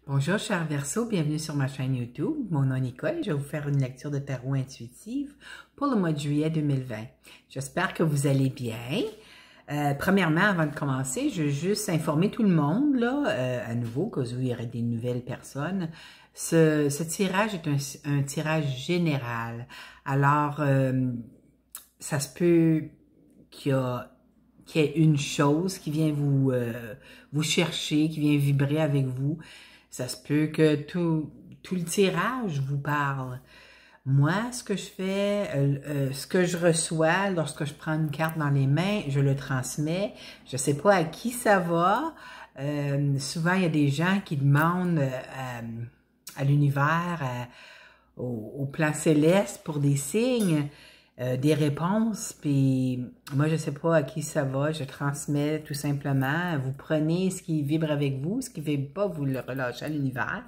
Bonjour chers Verseaux, bienvenue sur ma chaîne YouTube. Mon nom est Nicole, je vais vous faire une lecture de tarot intuitive pour le mois de juillet 2020. J'espère que vous allez bien. Premièrement, avant de commencer, je veux juste informer tout le monde, là, à nouveau, au cas où il y aurait des nouvelles personnes. Ce tirage est un tirage général. Alors, ça se peut qu'il y ait une chose qui vient vous chercher, qui vient vibrer avec vous. Ça se peut que tout le tirage vous parle. Moi, ce que je fais, ce que je reçois lorsque je prends une carte dans les mains, je le transmets. Je ne sais pas à qui ça va. Souvent, il y a des gens qui demandent à l'univers, au plan céleste pour des signes, des réponses, puis moi je sais pas à qui ça va, je transmets tout simplement, vous prenez ce qui vibre avec vous, ce qui ne vibre pas, vous le relâchez à l'univers.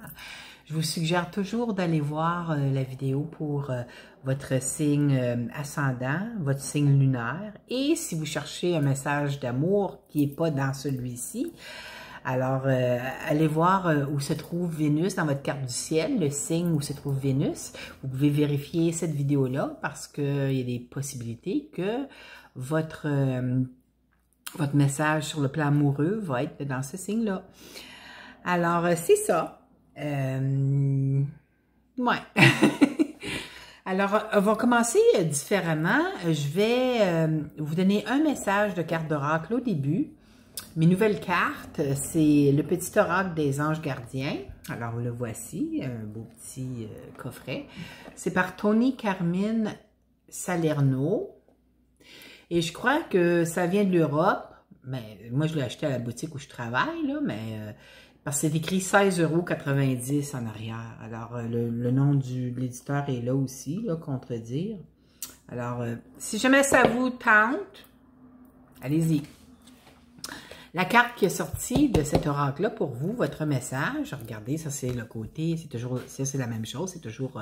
Je vous suggère toujours d'aller voir la vidéo pour votre signe ascendant, votre signe lunaire, et si vous cherchez un message d'amour qui n'est pas dans celui-ci, alors, allez voir où se trouve Vénus dans votre carte du ciel, le signe où se trouve Vénus. Vous pouvez vérifier cette vidéo-là parce qu'il y a des possibilités que votre message sur le plan amoureux va être dans ce signe-là. Alors, c'est ça. Ouais. Alors, on va commencer différemment. Je vais vous donner un message de carte d'oracle au début. Mes nouvelles cartes, c'est le petit oracle des anges gardiens. Alors, le voici, un beau petit coffret. C'est par Tony Carmine Salerno. Et je crois que ça vient de l'Europe. Mais moi, je l'ai acheté à la boutique où je travaille, là, mais parce que c'est écrit 16,90 € en arrière. Alors, le nom de l'éditeur est là aussi, là, contredire. Alors, si jamais ça vous tente, allez-y. La carte qui est sortie de cet oracle-là pour vous, votre message, regardez, ça c'est le côté, c'est toujours, ça c'est la même chose, c'est toujours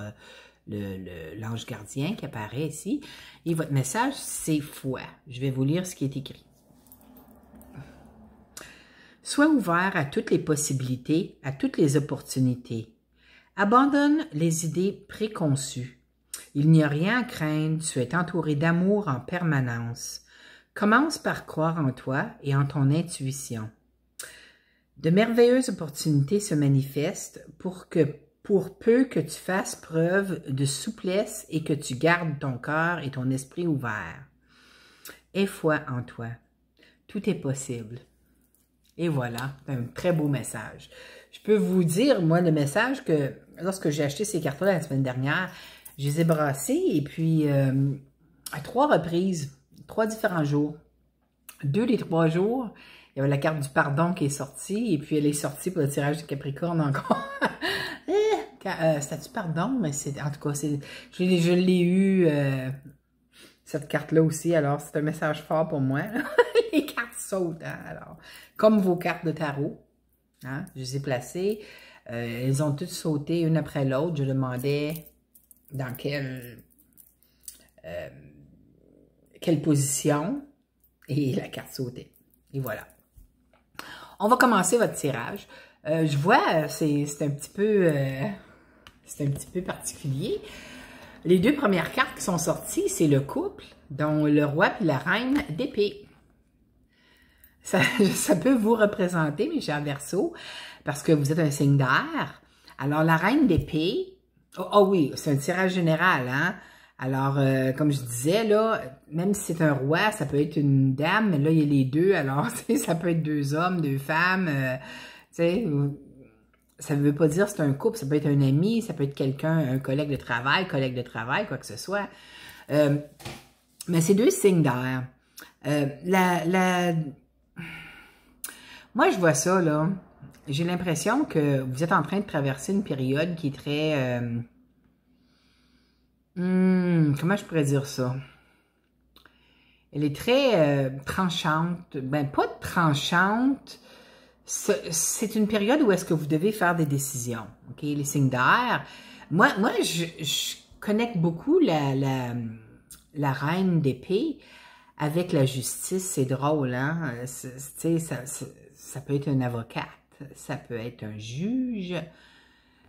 l'ange gardien qui apparaît ici. Et votre message, c'est foi. Je vais vous lire ce qui est écrit. Sois ouvert à toutes les possibilités, à toutes les opportunités. Abandonne les idées préconçues. Il n'y a rien à craindre, tu es entouré d'amour en permanence. Commence par croire en toi et en ton intuition. De merveilleuses opportunités se manifestent pour peu que tu fasses preuve de souplesse et que tu gardes ton cœur et ton esprit ouverts. Aie foi en toi. Tout est possible. Et voilà, un très beau message. Je peux vous dire, moi, le message que lorsque j'ai acheté ces cartes-là la semaine dernière, je les ai brassées et puis à 3 reprises, 3 différents jours. 2 des 3 jours, il y avait la carte du pardon qui est sortie, et puis elle est sortie pour le tirage du Capricorne encore. C'était du pardon, mais c'est en tout cas, je l'ai eu, cette carte-là aussi, alors c'est un message fort pour moi. Les cartes sautent, hein, alors. Comme vos cartes de tarot, hein, je les ai placées, elles ont toutes sauté une après l'autre. Je demandais dans quelle position, et la carte sautait. Et voilà. On va commencer votre tirage. Je vois, c'est un petit peu particulier. Les 2 premières cartes qui sont sorties, c'est le couple, dont le roi et la reine d'épée. Ça peut vous représenter, mes chers Verseaux, parce que vous êtes un signe d'air. Alors, la reine d'épée, oh oui, c'est un tirage général, hein? Alors, comme je disais, là, même si c'est un roi, ça peut être une dame, mais là, il y a les deux. Alors, ça peut être 2 hommes, 2 femmes. Ça ne veut pas dire que c'est un couple. Ça peut être un ami, ça peut être quelqu'un, un collègue de travail, quoi que ce soit. Mais c'est 2 signes d'air. Moi, je vois ça, là. J'ai l'impression que vous êtes en train de traverser une période qui est très... comment je pourrais dire ça? Elle est très tranchante. Ben, pas tranchante. C'est une période où est-ce que vous devez faire des décisions. OK? Les signes d'air. Moi je connecte beaucoup la reine d'épée avec la justice. C'est drôle, hein? Ça peut être une avocate. ça peut être un juge.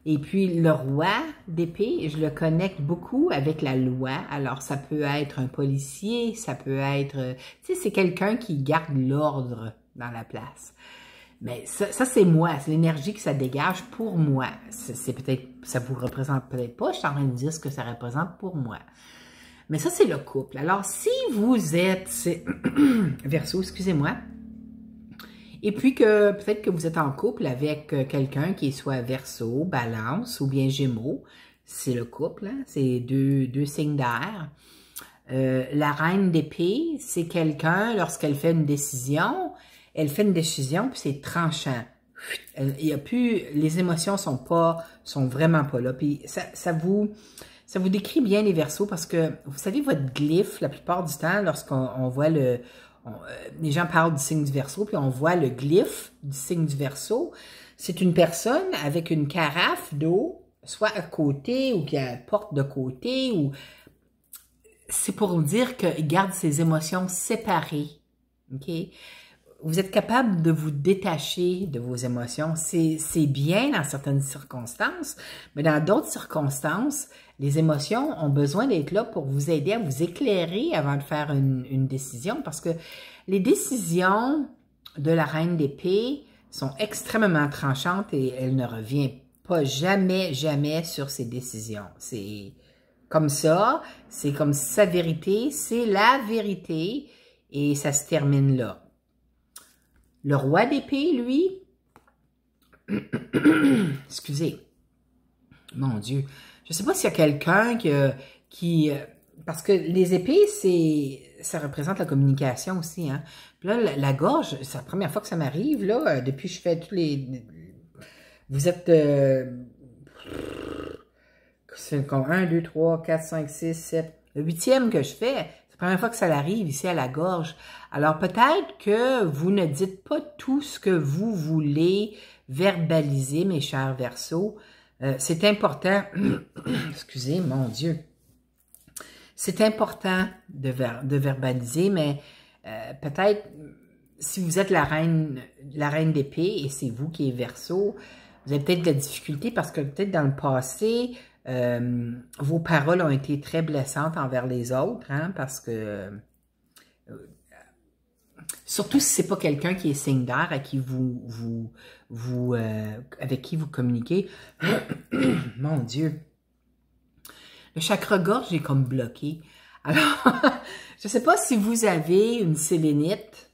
Et puis, le roi d'épée, je le connecte beaucoup avec la loi. Alors, ça peut être un policier, ça peut être... Tu sais, c'est quelqu'un qui garde l'ordre dans la place. Mais ça c'est moi, c'est l'énergie que ça dégage pour moi. C'est peut-être, ça vous représente peut-être pas, je suis en train de dire ce que ça représente pour moi. Mais ça, c'est le couple. Alors, si vous êtes... Verseau, excusez-moi. Et puis que peut-être que vous êtes en couple avec quelqu'un qui est soit Verseau, Balance ou bien Gémeaux. C'est le couple, hein? C'est deux signes d'air. La reine d'épée, c'est quelqu'un, lorsqu'elle fait une décision, elle fait une décision puis c'est tranchant. Il y a plus, les émotions sont vraiment pas là. Puis ça vous décrit bien les Verseaux parce que vous savez votre glyphe la plupart du temps lorsqu'on voit les gens parlent du signe du Verseau, puis on voit le glyphe du signe du Verseau. C'est une personne avec une carafe d'eau, soit à côté ou qui a une porte de côté. Ou c'est pour dire qu'il garde ses émotions séparées. Ok? Vous êtes capable de vous détacher de vos émotions. C'est bien dans certaines circonstances, mais dans d'autres circonstances, les émotions ont besoin d'être là pour vous aider à vous éclairer avant de faire une décision, parce que les décisions de la reine d'épée sont extrêmement tranchantes et elle ne revient pas jamais sur ses décisions. C'est comme ça, c'est comme sa vérité, c'est la vérité et ça se termine là. Le roi d'épée, lui, excusez, mon Dieu, je ne sais pas s'il y a quelqu'un qui parce que les épées, ça représente la communication aussi, hein. Puis là, la gorge, c'est la première fois que ça m'arrive, là, depuis que je fais tous les... Vous êtes... c'est comme 1, 2, 3, 4, 5, 6, 7... Le 8e que je fais, c'est la première fois que ça arrive ici à la gorge. Alors peut-être que vous ne dites pas tout ce que vous voulez verbaliser, mes chers Verseaux. C'est important, excusez, mon Dieu, c'est important de verbaliser, mais peut-être si vous êtes la reine d'épée et c'est vous qui êtes Verseau, vous avez peut-être de la difficulté parce que peut-être dans le passé, vos paroles ont été très blessantes envers les autres, hein, parce que surtout si c'est pas quelqu'un qui est signe d'air à qui avec qui vous communiquez. Mon Dieu. Le chakra-gorge est comme bloqué. Alors, je ne sais pas si vous avez une sélénite.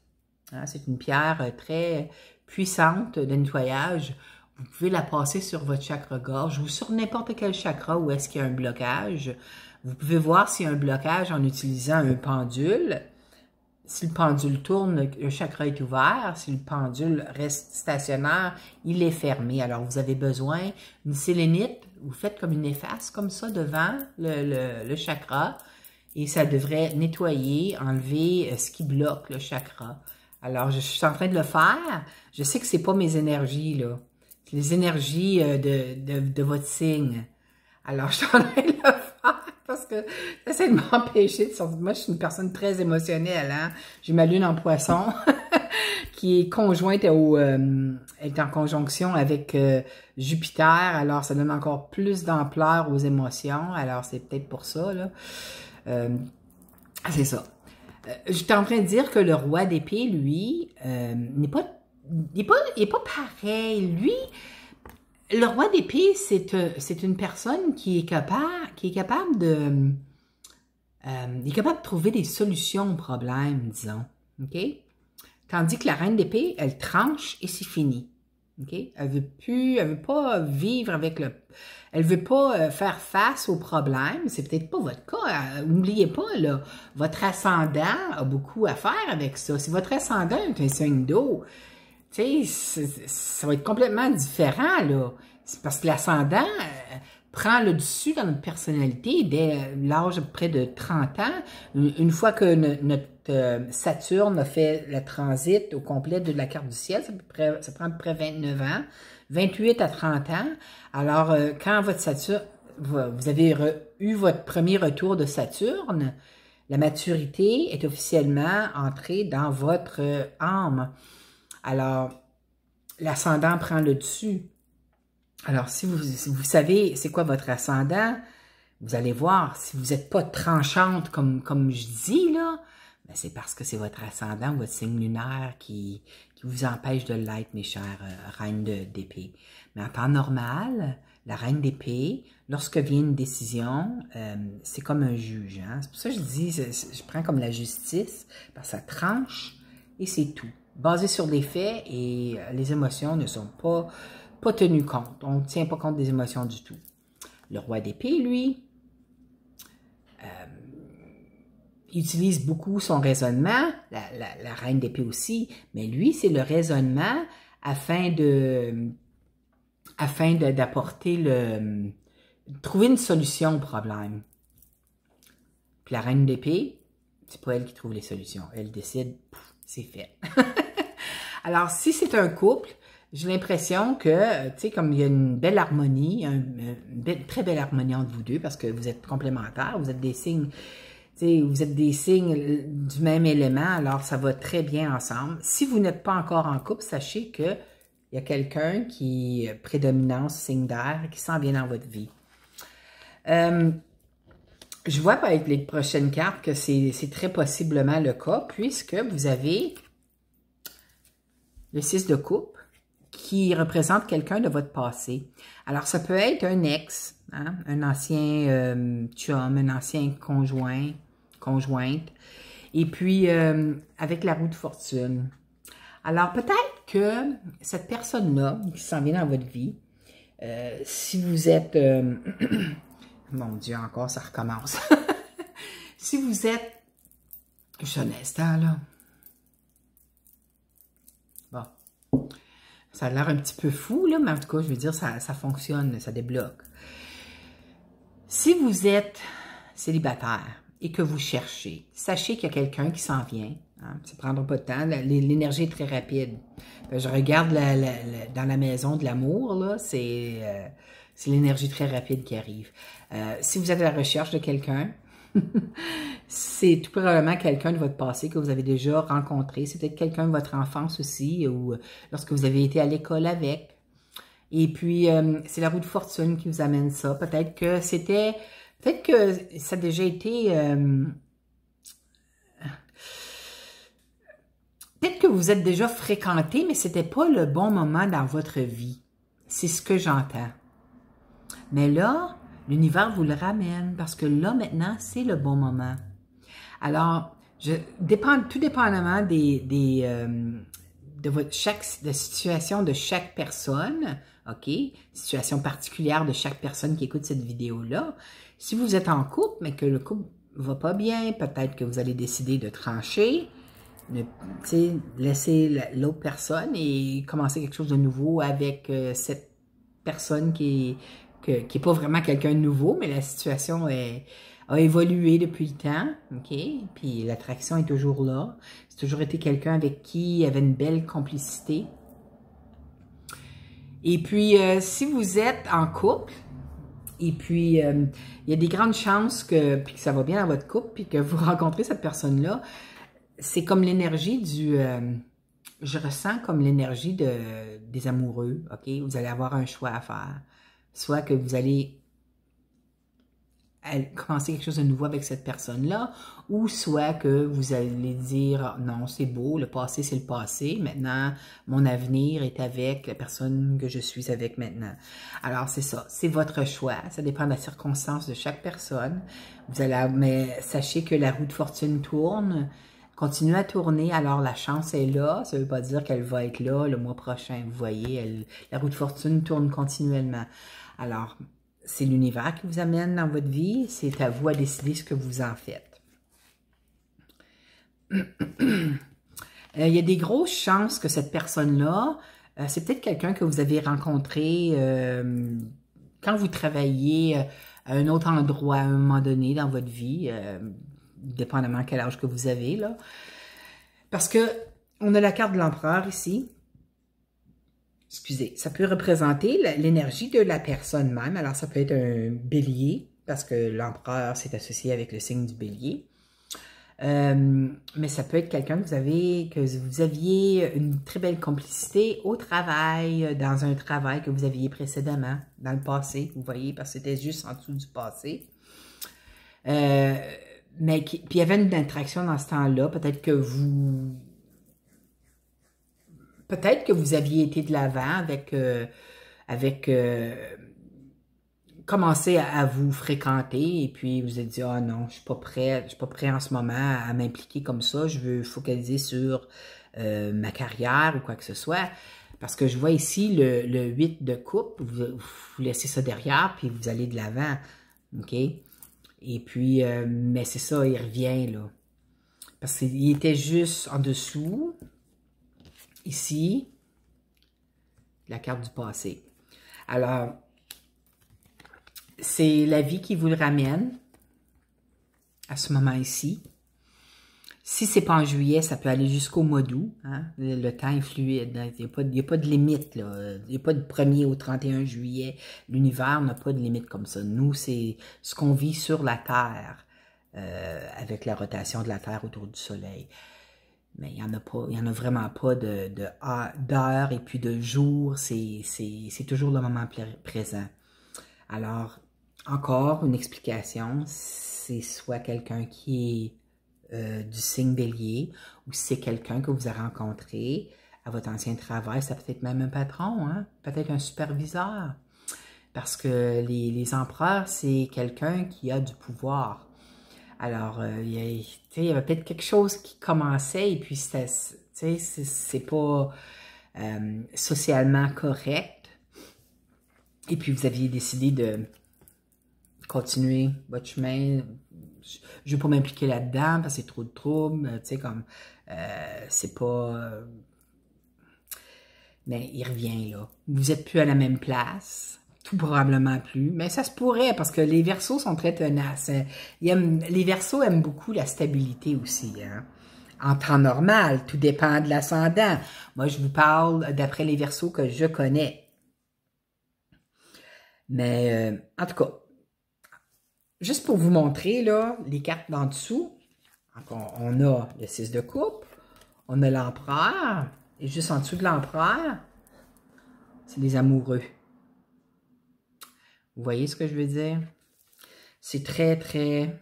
Hein, c'est une pierre très puissante de nettoyage. Vous pouvez la passer sur votre chakra-gorge ou sur n'importe quel chakra où est-ce qu'il y a un blocage. Vous pouvez voir s'il y a un blocage en utilisant un pendule. Si le pendule tourne, le chakra est ouvert. Si le pendule reste stationnaire, il est fermé. Alors, vous avez besoin d'une sélénite. Vous faites comme une efface, comme ça, devant le chakra. Et ça devrait nettoyer, enlever ce qui bloque le chakra. Alors, je suis en train de le faire. Je sais que c'est pas mes énergies, là. C'est les énergies de votre signe. Alors, je suis en train de le faire parce que j'essaie de m'empêcher de sortir. Moi, je suis une personne très émotionnelle, hein. J'ai ma lune en poisson qui est conjointe est en conjonction avec Jupiter. Alors, ça donne encore plus d'ampleur aux émotions. Alors, c'est peut-être pour ça, là. C'est ça. J'étais en train de dire que le roi d'épée, lui, n'est pas pareil. Lui, le roi d'épée, c'est une personne qui est capable de trouver des solutions aux problèmes, disons. OK? Tandis que la reine d'épée, elle tranche et c'est fini. OK? Elle veut pas vivre avec elle veut pas faire face aux problèmes. C'est peut-être pas votre cas. N'oubliez pas, là, votre ascendant a beaucoup à faire avec ça. Si votre ascendant est un signe d'eau, tu sais, ça va être complètement différent, là. C'est parce que l'ascendant prend le dessus dans notre personnalité dès l'âge de près de 30 ans. Une fois que notre Saturne a fait le transit au complet de la carte du ciel, ça prend à peu près 29 ans, 28 à 30 ans. Alors, quand votre Saturne, vous avez eu votre premier retour de Saturne, la maturité est officiellement entrée dans votre âme. Alors, l'ascendant prend le dessus. Alors, si vous savez c'est quoi votre ascendant, vous allez voir, si vous n'êtes pas tranchante comme je dis, là, ben c'est parce que c'est votre ascendant, votre signe lunaire qui vous empêche de l'être, mes chères reines d'épée. Mais en temps normal, la reine d'épée, lorsque vient une décision, c'est comme un juge. Hein? C'est pour ça que je dis, je prends comme la justice, parce que ça tranche et c'est tout. Basé sur des faits et les émotions ne sont pas tenues compte. On ne tient pas compte des émotions du tout. Le roi d'épée, lui, il utilise beaucoup son raisonnement, la reine d'épée aussi, mais lui, c'est le raisonnement afin d'apporter trouver une solution au problème. Puis la reine d'épée, c'est pas elle qui trouve les solutions. Elle décide, c'est fait. Alors, si c'est un couple, j'ai l'impression que, tu sais, comme il y a une belle harmonie, une très belle harmonie entre vous deux, parce que vous êtes complémentaires, vous êtes des signes, tu sais, vous êtes des signes du même élément, alors ça va très bien ensemble. Si vous n'êtes pas encore en couple, sachez que il y a quelqu'un qui est prédominance signe d'air, qui s'en vient dans votre vie. Je vois avec les prochaines cartes que c'est très possiblement le cas, puisque vous avez le 6 de coupe qui représente quelqu'un de votre passé. Alors, ça peut être un ex, hein, un ancien chum, un ancien conjointe, et puis avec la roue de fortune. Alors, peut-être que cette personne-là qui s'en vient dans votre vie, si vous êtes... mon Dieu, encore, ça recommence. Si vous êtes... jeunesse, là. Bon. Ça a l'air un petit peu fou, là, mais en tout cas, je veux dire, ça fonctionne, ça débloque. Si vous êtes célibataire et que vous cherchez, sachez qu'il y a quelqu'un qui s'en vient. Hein, ça ne prendra pas de temps. L'énergie est très rapide. Je regarde dans la maison de l'amour, là, c'est l'énergie très rapide qui arrive. Si vous êtes à la recherche de quelqu'un, c'est tout probablement quelqu'un de votre passé que vous avez déjà rencontré. C'est peut-être quelqu'un de votre enfance aussi, ou lorsque vous avez été à l'école avec. Et puis, c'est la roue de fortune qui vous amène ça. Peut-être que ça a déjà été... peut-être que vous êtes déjà fréquenté, mais c'était pas le bon moment dans votre vie. C'est ce que j'entends. Mais là, l'univers vous le ramène parce que là, maintenant, c'est le bon moment. Alors, tout dépendamment de la situation de chaque personne, OK? Situation particulière de chaque personne qui écoute cette vidéo-là. Si vous êtes en couple, mais que le couple va pas bien, peut-être que vous allez décider de trancher, laisser l'autre personne et commencer quelque chose de nouveau avec cette personne qui est pas vraiment quelqu'un de nouveau, mais la situation a évolué depuis le temps, OK? Puis l'attraction est toujours là. C'est toujours été quelqu'un avec qui il y avait une belle complicité. Et puis, si vous êtes en couple, et puis il y a des grandes chances que ça va bien dans votre couple, puis que vous rencontrez cette personne-là, c'est comme l'énergie je ressens comme l'énergie des amoureux, OK? Vous allez avoir un choix à faire. Soit que vous allez commencer quelque chose de nouveau avec cette personne-là, ou soit que vous allez dire, non, c'est beau, le passé, c'est le passé. Maintenant, mon avenir est avec la personne que je suis avec maintenant. Alors, c'est ça. C'est votre choix. Ça dépend de la circonstance de chaque personne. Mais sachez que la roue de fortune tourne. Continue à tourner, alors la chance est là. Ça ne veut pas dire qu'elle va être là le mois prochain. Vous voyez, la roue de fortune tourne continuellement. Alors, c'est l'univers qui vous amène dans votre vie. C'est à vous à décider ce que vous en faites. Il y a des grosses chances que cette personne-là, c'est peut-être quelqu'un que vous avez rencontré quand vous travailliez à un autre endroit à un moment donné dans votre vie, dépendamment de quel âge que vous avez, là. Parce que on a la carte de l'empereur ici. Excusez, ça peut représenter l'énergie de la personne même. Alors, ça peut être un bélier, parce que l'empereur s'est associé avec le signe du bélier. Mais ça peut être quelqu'un que vous aviez une très belle complicité au travail, dans un travail que vous aviez précédemment, dans le passé, vous voyez, parce que c'était juste en dessous du passé. Puis il y avait une attraction dans ce temps-là, peut-être que vous aviez été de l'avant avec commencer à vous fréquenter et puis vous êtes dit ah non, je suis pas prêt en ce moment à m'impliquer comme ça, je veux focaliser sur ma carrière ou quoi que ce soit. Parce que je vois ici le 8 de coupe, vous laissez ça derrière puis vous allez de l'avant. OK? Et puis, mais c'est ça, il revient là. Parce qu'il était juste en dessous, ici, la carte du passé. Alors, c'est la vie qui vous le ramène à ce moment ici. Si c'est pas en juillet, ça peut aller jusqu'au mois d'août. Hein? Le temps est fluide. Il n'y a pas de limite. Là. Il n'y a pas de 1er au 31 juillet. L'univers n'a pas de limite comme ça. Nous, c'est ce qu'on vit sur la Terre avec la rotation de la Terre autour du Soleil. Mais il n'y en a vraiment pas d'heure et puis de jour. C'est toujours le moment présent. Alors, encore une explication, c'est soit quelqu'un qui est du signe Bélier, ou si c'est quelqu'un que vous avez rencontré à votre ancien travail, ça peut être même un patron, hein? Peut-être un superviseur. Parce que les empereurs, c'est quelqu'un qui a du pouvoir. Alors, il y avait peut-être quelque chose qui commençait et puis c'est pas socialement correct. Et puis vous aviez décidé de continuer votre chemin. Je ne veux pas m'impliquer là-dedans parce que c'est trop de troubles, tu sais, comme, c'est pas... mais il revient, là. Vous n'êtes plus à la même place, tout probablement plus, mais ça se pourrait parce que les Verseaux sont très tenaces. Les Verseaux aiment beaucoup la stabilité aussi, hein. En temps normal, tout dépend de l'ascendant. Moi, je vous parle d'après les Verseaux que je connais. Mais, en tout cas, juste pour vous montrer, là, les cartes d'en dessous, on a le 6 de coupe, on a l'empereur, et juste en dessous de l'empereur, c'est les amoureux. Vous voyez ce que je veux dire? C'est très, très...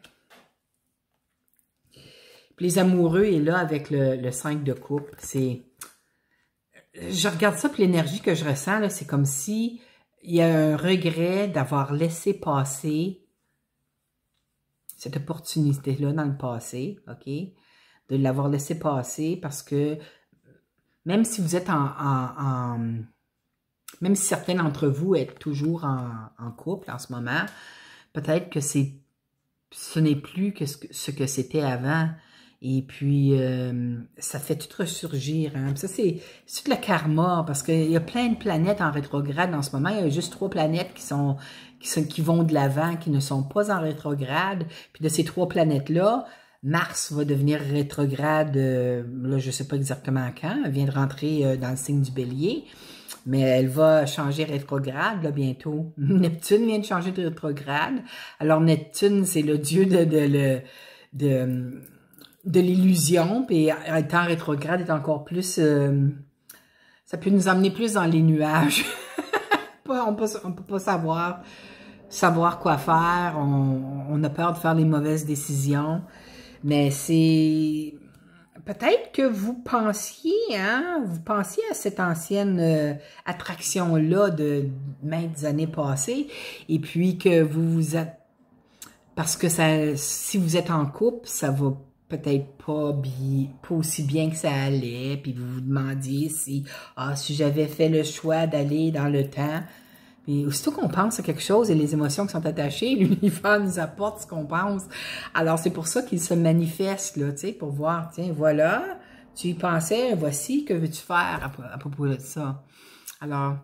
Puis les amoureux est là avec le 5 de coupe. C'est... Je regarde ça, puis l'énergie que je ressens, là, c'est comme si il y a un regret d'avoir laissé passer cette opportunité-là dans le passé, OK? De l'avoir laissé passer parce que même si vous êtes même si certains d'entre vous êtes toujours en couple en ce moment, peut-être que ce n'est plus que ce que c'était avant. Et puis, ça fait tout ressurgir. Hein? Ça, c'est tout le karma, parce qu'il y a plein de planètes en rétrograde en ce moment. Il y a juste 3 planètes qui vont de l'avant, qui ne sont pas en rétrograde. Puis de ces 3 planètes-là, Mars va devenir rétrograde, là, je ne sais pas exactement quand. Elle vient de rentrer dans le signe du Bélier. Mais elle va changer rétrograde, là, bientôt. Neptune vient de changer de rétrograde. Alors, Neptune, c'est le dieu de l'illusion, puis étant rétrograde est encore plus... ça peut nous emmener plus dans les nuages. on peut pas savoir quoi faire, on a peur de faire les mauvaises décisions, mais c'est... Peut-être que vous pensiez à cette ancienne attraction-là de maintes années passées, et puis que vous êtes... Parce que si vous êtes en couple, ça va peut-être pas aussi bien que ça allait, puis vous vous demandiez si j'avais fait le choix d'aller dans le temps. Puis aussitôt qu'on pense à quelque chose et les émotions qui sont attachées, l'univers nous apporte ce qu'on pense. Alors c'est pour ça qu'il se manifeste, là, tu sais, pour voir, tiens, voilà, tu y pensais, voici, que veux-tu faire à propos de ça? Alors,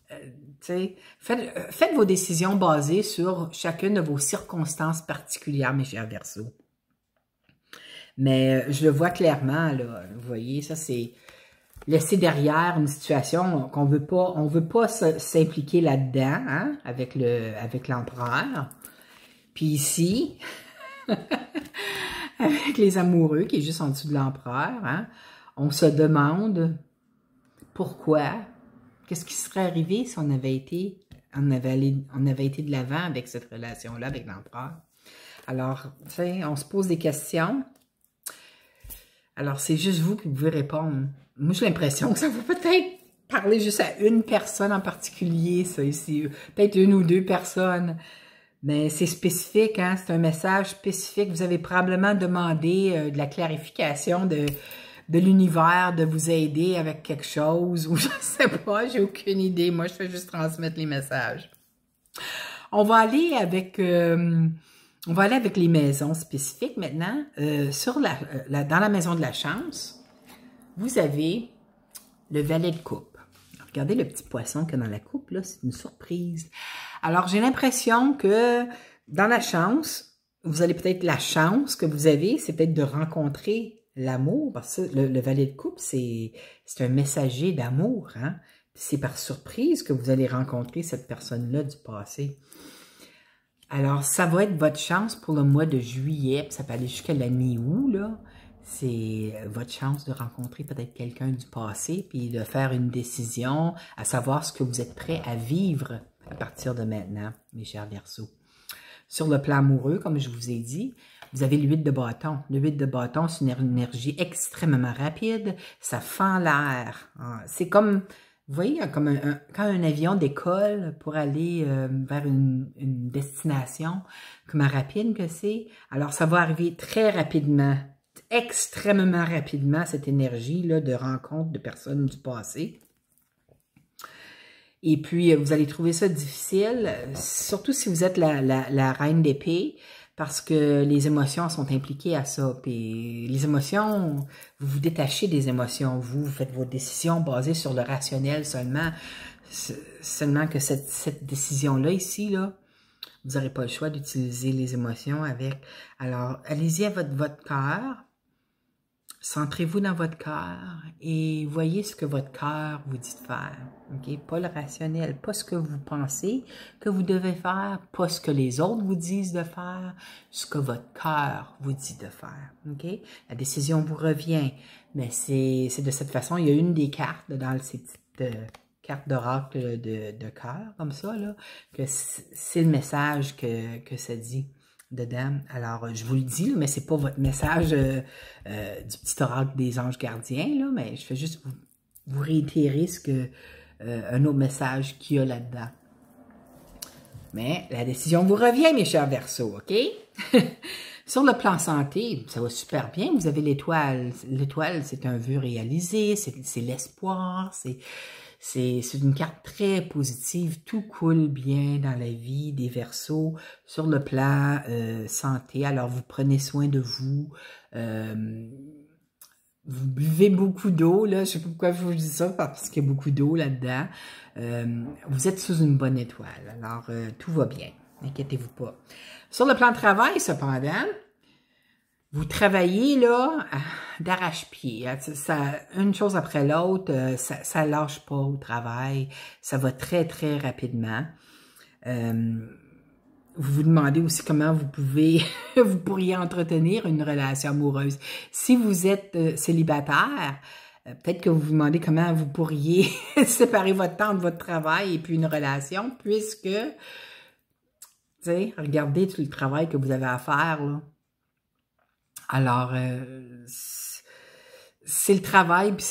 tu sais, faites vos décisions basées sur chacune de vos circonstances particulières, mes chers Verseaux. Mais je le vois clairement, là, vous voyez, ça c'est laisser derrière une situation qu'on veut pas, on veut pas s'impliquer là-dedans, hein, avec l'empereur. Puis ici, avec les amoureux, qui est juste en dessous de l'empereur. Hein? On se demande pourquoi, qu'est-ce qui serait arrivé si on avait été de l'avant avec cette relation-là, avec l'empereur. Alors, tu sais, on se pose des questions. Alors, c'est juste vous qui pouvez répondre. Moi, j'ai l'impression que ça va peut-être parler juste à une personne en particulier, ça ici. Peut-être une ou deux personnes. Mais c'est spécifique, hein? C'est un message spécifique. Vous avez probablement demandé de la clarification de l'univers, de vous aider avec quelque chose, ou je sais pas, j'ai aucune idée. Moi, je fais juste transmettre les messages. On va aller avec les maisons spécifiques maintenant. Dans la maison de la chance, vous avez le valet de coupe. Regardez le petit poisson qu'il y a dans la coupe, là, c'est une surprise. Alors, j'ai l'impression que dans la chance, vous allez peut-être, la chance que vous avez, c'est peut-être de rencontrer l'amour, parce que le valet de coupe, c'est un messager d'amour, hein? C'est par surprise que vous allez rencontrer cette personne-là du passé. Alors, ça va être votre chance pour le mois de juillet, puis ça peut aller jusqu'à la mi-août, là. C'est votre chance de rencontrer peut-être quelqu'un du passé, puis de faire une décision, à savoir ce que vous êtes prêt à vivre à partir de maintenant, mes chers Verseaux. Sur le plan amoureux, comme je vous ai dit, vous avez le 8 de bâton. Le 8 de bâton, c'est une énergie extrêmement rapide, ça fend l'air. C'est comme, vous voyez, comme quand un avion décolle pour aller vers une destination, comment rapide que c'est. Alors, ça va arriver très rapidement, extrêmement rapidement, cette énergie-là de rencontre de personnes du passé. Et puis, vous allez trouver ça difficile, surtout si vous êtes la reine d'épée, parce que les émotions sont impliquées à ça. Puis les émotions, vous vous détachez des émotions, vous faites vos décisions basées sur le rationnel seulement. Seulement que cette décision-là ici, là, vous n'aurez pas le choix d'utiliser les émotions avec. Alors, allez-y à votre cœur. Centrez-vous dans votre cœur et voyez ce que votre cœur vous dit de faire. Okay? Pas le rationnel, pas ce que vous pensez que vous devez faire, pas ce que les autres vous disent de faire, ce que votre cœur vous dit de faire. Okay? La décision vous revient, mais c'est de cette façon. Il y a une des cartes dans ces petites cartes d'oracle de cœur, comme ça, là, que c'est le message que ça dit dedans. Alors, je vous le dis, mais c'est pas votre message du petit oracle des anges gardiens, là, mais je fais juste vous réitérer un autre message qu'il y a là-dedans. Mais la décision vous revient, mes chers Verseaux, OK? Sur le plan santé, ça va super bien. Vous avez l'étoile. L'étoile, c'est un vœu réalisé, c'est l'espoir, c'est une carte très positive. Tout coule bien dans la vie des Verseaux sur le plan santé. Alors, vous prenez soin de vous. Vous buvez beaucoup d'eau, là. Je sais pas pourquoi je vous dis ça, parce qu'il y a beaucoup d'eau là-dedans. Vous êtes sous une bonne étoile. Alors, tout va bien. Inquiétez-vous pas. Sur le plan de travail, cependant, vous travaillez là d'arrache-pied. Une chose après l'autre, ça lâche pas au travail. Ça va très, très rapidement. Vous vous demandez aussi comment vous pourriez entretenir une relation amoureuse. Si vous êtes célibataire, peut-être que vous vous demandez comment vous pourriez séparer votre temps de votre travail et puis une relation, puisque, tu sais, regardez tout le travail que vous avez à faire, là. Alors, c'est le travail, puis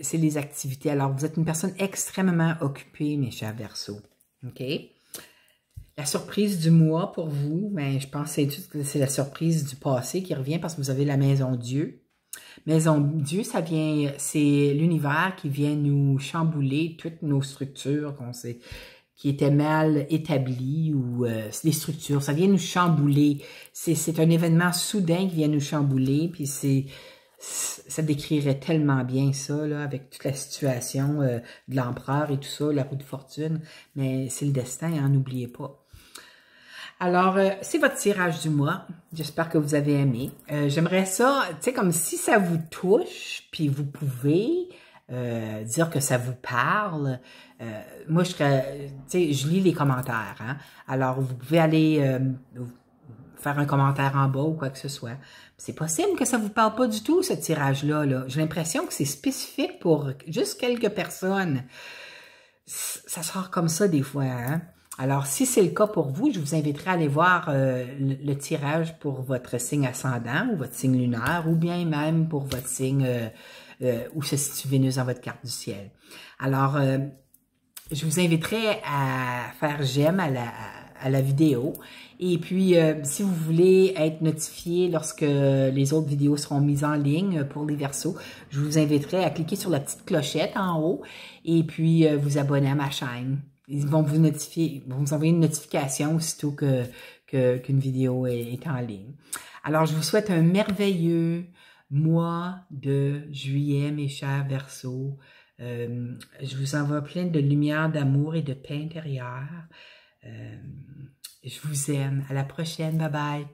c'est les activités. Alors, vous êtes une personne extrêmement occupée, mes chers Verseaux. OK? La surprise du mois pour vous, ben, je pense que c'est la surprise du passé qui revient parce que vous avez la maison Dieu. Maison Dieu, c'est l'univers qui vient nous chambouler toutes nos structures qui étaient mal établies ou les structures. Ça vient nous chambouler. C'est un événement soudain qui vient nous chambouler, puis ça décrirait tellement bien ça, là, avec toute la situation de l'empereur et tout ça, la roue de fortune. Mais c'est le destin, hein, n'oubliez pas. Alors, c'est votre tirage du mois. J'espère que vous avez aimé. J'aimerais ça, tu sais, comme si ça vous touche, puis vous pouvez dire que ça vous parle. Moi, tu sais, je lis les commentaires. Hein? Alors, vous pouvez aller faire un commentaire en bas ou quoi que ce soit. C'est possible que ça vous parle pas du tout, ce tirage-là. Là. J'ai l'impression que c'est spécifique pour juste quelques personnes. Ça sort comme ça des fois, hein? Alors, si c'est le cas pour vous, je vous inviterai à aller voir le tirage pour votre signe ascendant ou votre signe lunaire ou bien même pour votre signe où se situe Vénus dans votre carte du ciel. Alors, je vous inviterai à faire j'aime à la vidéo. Et puis, si vous voulez être notifié lorsque les autres vidéos seront mises en ligne pour les Verseaux, je vous inviterai à cliquer sur la petite clochette en haut et puis vous abonner à ma chaîne. Ils vont vous notifier, vont vous envoyer une notification aussitôt qu'une vidéo est en ligne. Alors, je vous souhaite un merveilleux mois de juillet, mes chers Verseaux. Je vous envoie plein de lumière, d'amour et de paix intérieure. Je vous aime. À la prochaine. Bye bye.